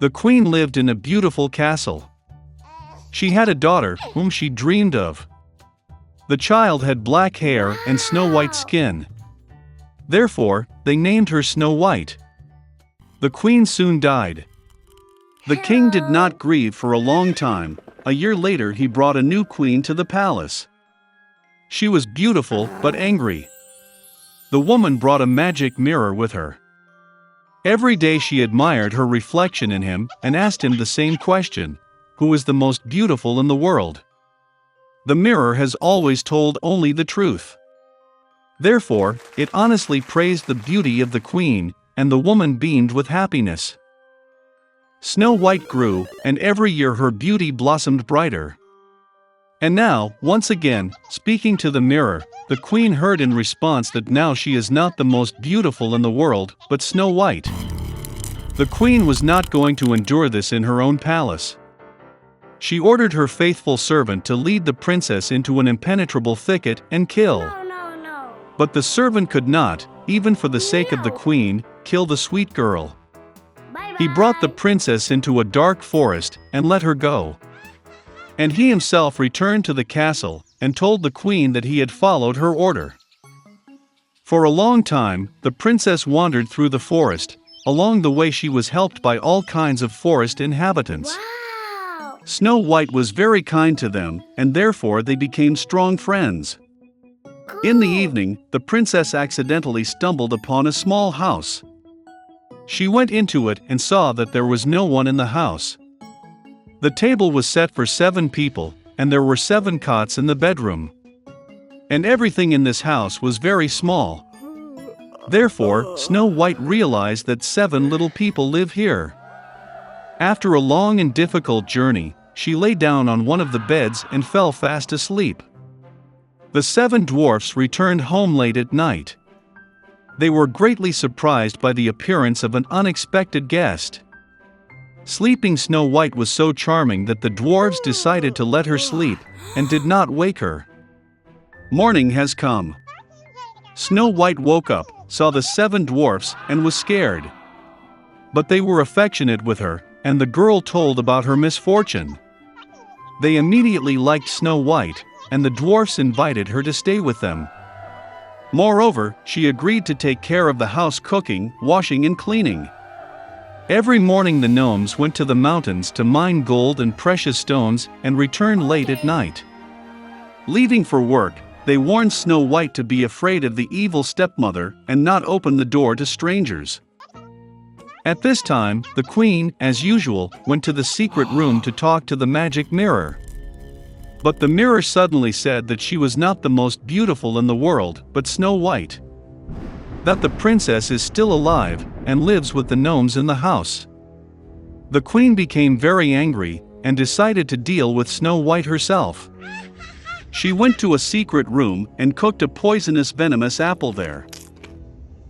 The queen lived in a beautiful castle. She had a daughter whom she dreamed of. The child had black hair and snow-white skin. Therefore, they named her Snow White. The queen soon died. The king did not grieve for a long time. A year later he brought a new queen to the palace. She was beautiful but angry. The woman brought a magic mirror with her. Every day she admired her reflection in him and asked him the same question: who is the most beautiful in the world? The mirror has always told only the truth. Therefore, it honestly praised the beauty of the queen, and the woman beamed with happiness. Snow White grew, and every year her beauty blossomed brighter. And now, once again, speaking to the mirror, the queen heard in response that now she is not the most beautiful in the world, but Snow White. The queen was not going to endure this in her own palace. She ordered her faithful servant to lead the princess into an impenetrable thicket and kill. No. But the servant could not, even for the sake of the queen, kill the sweet girl. He brought the princess into a dark forest and let her go. And he himself returned to the castle and told the queen that he had followed her order. For a long time, the princess wandered through the forest. Along the way she was helped by all kinds of forest inhabitants. Wow! Snow White was very kind to them, and therefore they became strong friends. In the evening, the princess accidentally stumbled upon a small house. She went into it and saw that there was no one in the house. The table was set for 7 people, and there were 7 cots in the bedroom. And everything in this house was very small. Therefore, Snow White realized that 7 little people live here. After a long and difficult journey, she lay down on one of the beds and fell fast asleep. The 7 dwarfs returned home late at night. They were greatly surprised by the appearance of an unexpected guest. Sleeping Snow White was so charming that the dwarves decided to let her sleep, and did not wake her. Morning has come. Snow White woke up, saw the 7 dwarfs, and was scared. But they were affectionate with her, and the girl told about her misfortune. They immediately liked Snow White, and the dwarfs invited her to stay with them. Moreover, she agreed to take care of the house, cooking, washing and cleaning. Every morning the gnomes went to the mountains to mine gold and precious stones and returned late at night. Leaving for work, they warned Snow White to be afraid of the evil stepmother and not open the door to strangers. At this time, the queen, as usual, went to the secret room to talk to the magic mirror. But the mirror suddenly said that she was not the most beautiful in the world, but Snow White. That the princess is still alive, and lives with the gnomes in the house. The queen became very angry, and decided to deal with Snow White herself. She went to a secret room, and cooked a poisonous venomous apple there.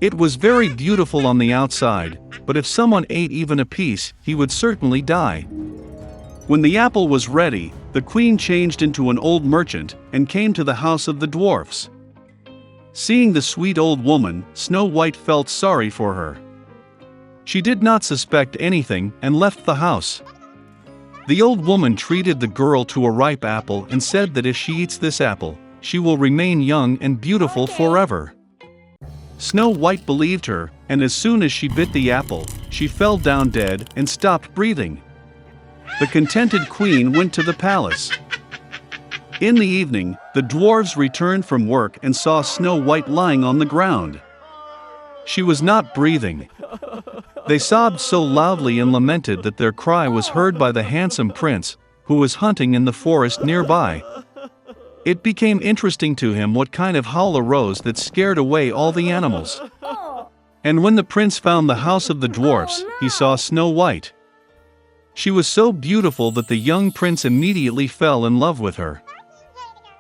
It was very beautiful on the outside, but if someone ate even a piece, he would certainly die. When the apple was ready, the queen changed into an old merchant, and came to the house of the dwarfs. Seeing the sweet old woman, Snow White felt sorry for her. She did not suspect anything, and left the house. The old woman treated the girl to a ripe apple and said that if she eats this apple, she will remain young and beautiful forever. Snow White believed her, and as soon as she bit the apple, she fell down dead and stopped breathing. The contented queen went to the palace. In the evening, the dwarves returned from work and saw Snow White lying on the ground. She was not breathing. They sobbed so loudly and lamented that their cry was heard by the handsome prince, who was hunting in the forest nearby. It became interesting to him what kind of howl arose that scared away all the animals. And when the prince found the house of the dwarfs, he saw Snow White. She was so beautiful that the young prince immediately fell in love with her.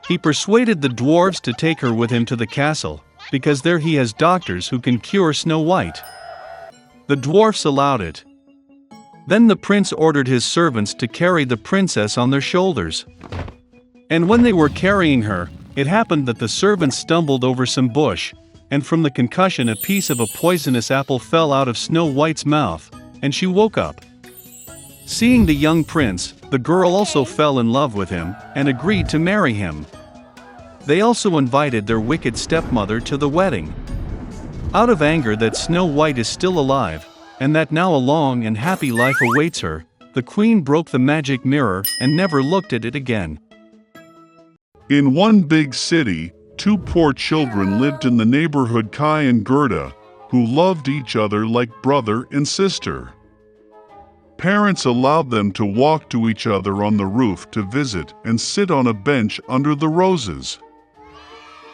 He persuaded the dwarves to take her with him to the castle, because there he has doctors who can cure Snow White. The dwarfs allowed it. Then the prince ordered his servants to carry the princess on their shoulders. And when they were carrying her, it happened that the servants stumbled over some bush, and from the concussion a piece of a poisonous apple fell out of Snow White's mouth, and she woke up. Seeing the young prince, the girl also fell in love with him and agreed to marry him. They also invited their wicked stepmother to the wedding. Out of anger that Snow White is still alive, and that now a long and happy life awaits her, the queen broke the magic mirror and never looked at it again. In one big city, two poor children lived in the neighborhood, Kai and Gerda, who loved each other like brother and sister. Parents allowed them to walk to each other on the roof to visit and sit on a bench under the roses.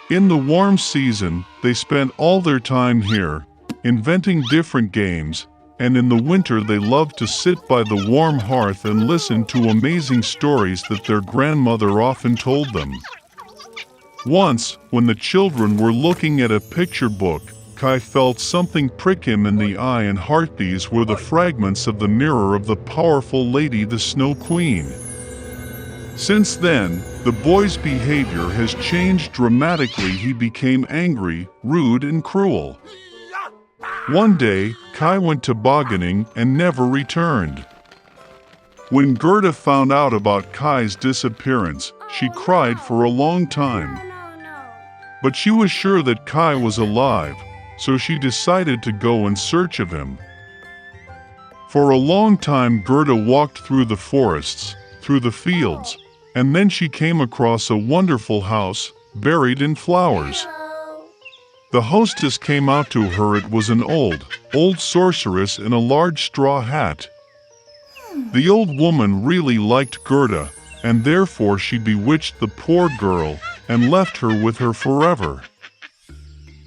In the warm season, they spent all their time here, inventing different games, and in the winter they loved to sit by the warm hearth and listen to amazing stories that their grandmother often told them. Once, when the children were looking at a picture book, Kai felt something prick him in the eye and heart. These were the fragments of the mirror of the powerful lady, the Snow Queen. Since then, the boy's behavior has changed dramatically. He became angry, rude, and cruel. One day, Kai went tobogganing and never returned. When Gerda found out about Kai's disappearance, she cried for a long time. But she was sure that Kai was alive, so she decided to go in search of him. For a long time, Gerda walked through the forests, through the fields, and then she came across a wonderful house, buried in flowers. The hostess came out to her. It was an old sorceress in a large straw hat. The old woman really liked Gerda, and therefore she bewitched the poor girl and left her with her forever.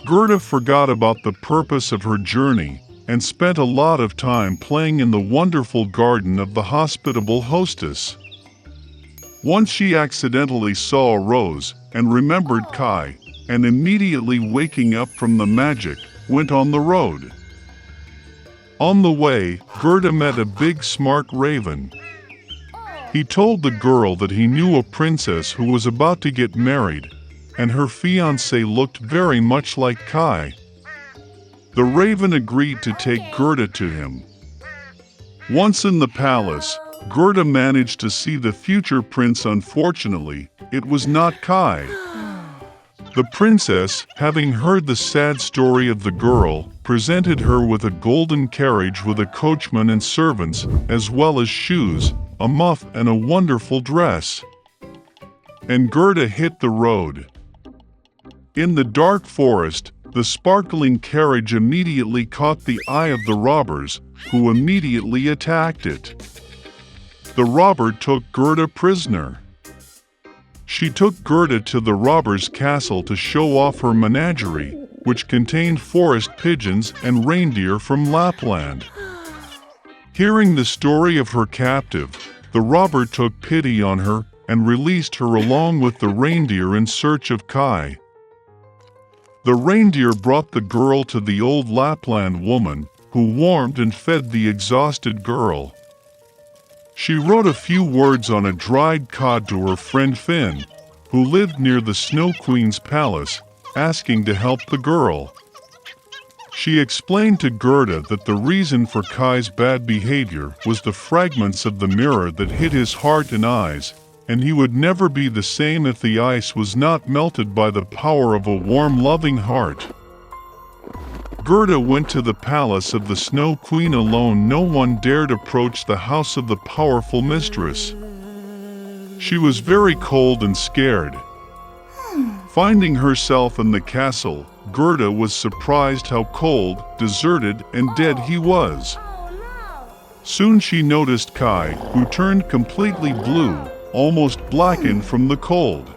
Gerda forgot about the purpose of her journey and spent a lot of time playing in the wonderful garden of the hospitable hostess. Once she accidentally saw a rose and remembered Kai, and immediately waking up from the magic, went on the road. On the way, Gerda met a big smart raven. He told the girl that he knew a princess who was about to get married, and her fiancé looked very much like Kai. The raven agreed to take Gerda to him. Once in the palace, Gerda managed to see the future prince. Unfortunately, it was not Kai. The princess, having heard the sad story of the girl, presented her with a golden carriage with a coachman and servants, as well as shoes, a muff, and a wonderful dress. And Gerda hit the road. In the dark forest, the sparkling carriage immediately caught the eye of the robbers, who immediately attacked it. The robber took Gerda prisoner. She took Gerda to the robber's castle to show off her menagerie, which contained forest pigeons and reindeer from Lapland. Hearing the story of her captive, the robber took pity on her and released her along with the reindeer in search of Kai. The reindeer brought the girl to the old Lapland woman, who warmed and fed the exhausted girl. She wrote a few words on a dried cod to her friend Finn, who lived near the Snow Queen's palace, asking to help the girl. She explained to Gerda that the reason for Kai's bad behavior was the fragments of the mirror that hit his heart and eyes, and he would never be the same if the ice was not melted by the power of a warm, loving heart. Gerda went to the palace of the Snow Queen alone. No one dared approach the house of the powerful mistress. She was very cold and scared. Finding herself in the castle, Gerda was surprised how cold, deserted, and dead he was. Soon she noticed Kai, who turned completely blue, almost blackened from the cold.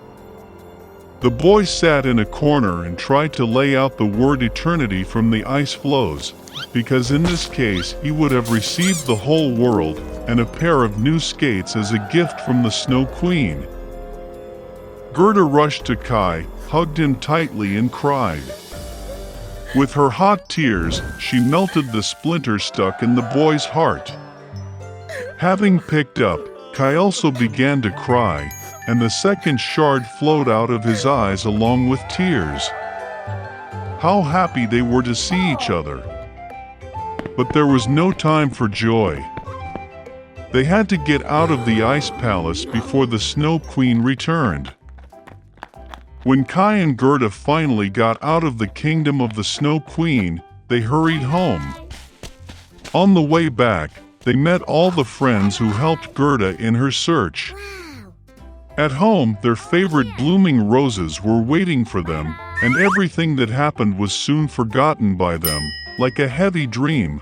The boy sat in a corner and tried to lay out the word eternity from the ice floes, because in this case he would have received the whole world and a pair of new skates as a gift from the Snow Queen. Gerda rushed to Kai, hugged him tightly and cried. With her hot tears, she melted the splinter stuck in the boy's heart. Having picked up, Kai also began to cry, and the second shard flowed out of his eyes along with tears. How happy they were to see each other! But there was no time for joy. They had to get out of the ice palace before the Snow Queen returned. When Kai and Gerda finally got out of the kingdom of the Snow Queen, they hurried home. On the way back, they met all the friends who helped Gerda in her search. At home, their favorite blooming roses were waiting for them, and everything that happened was soon forgotten by them, like a heavy dream.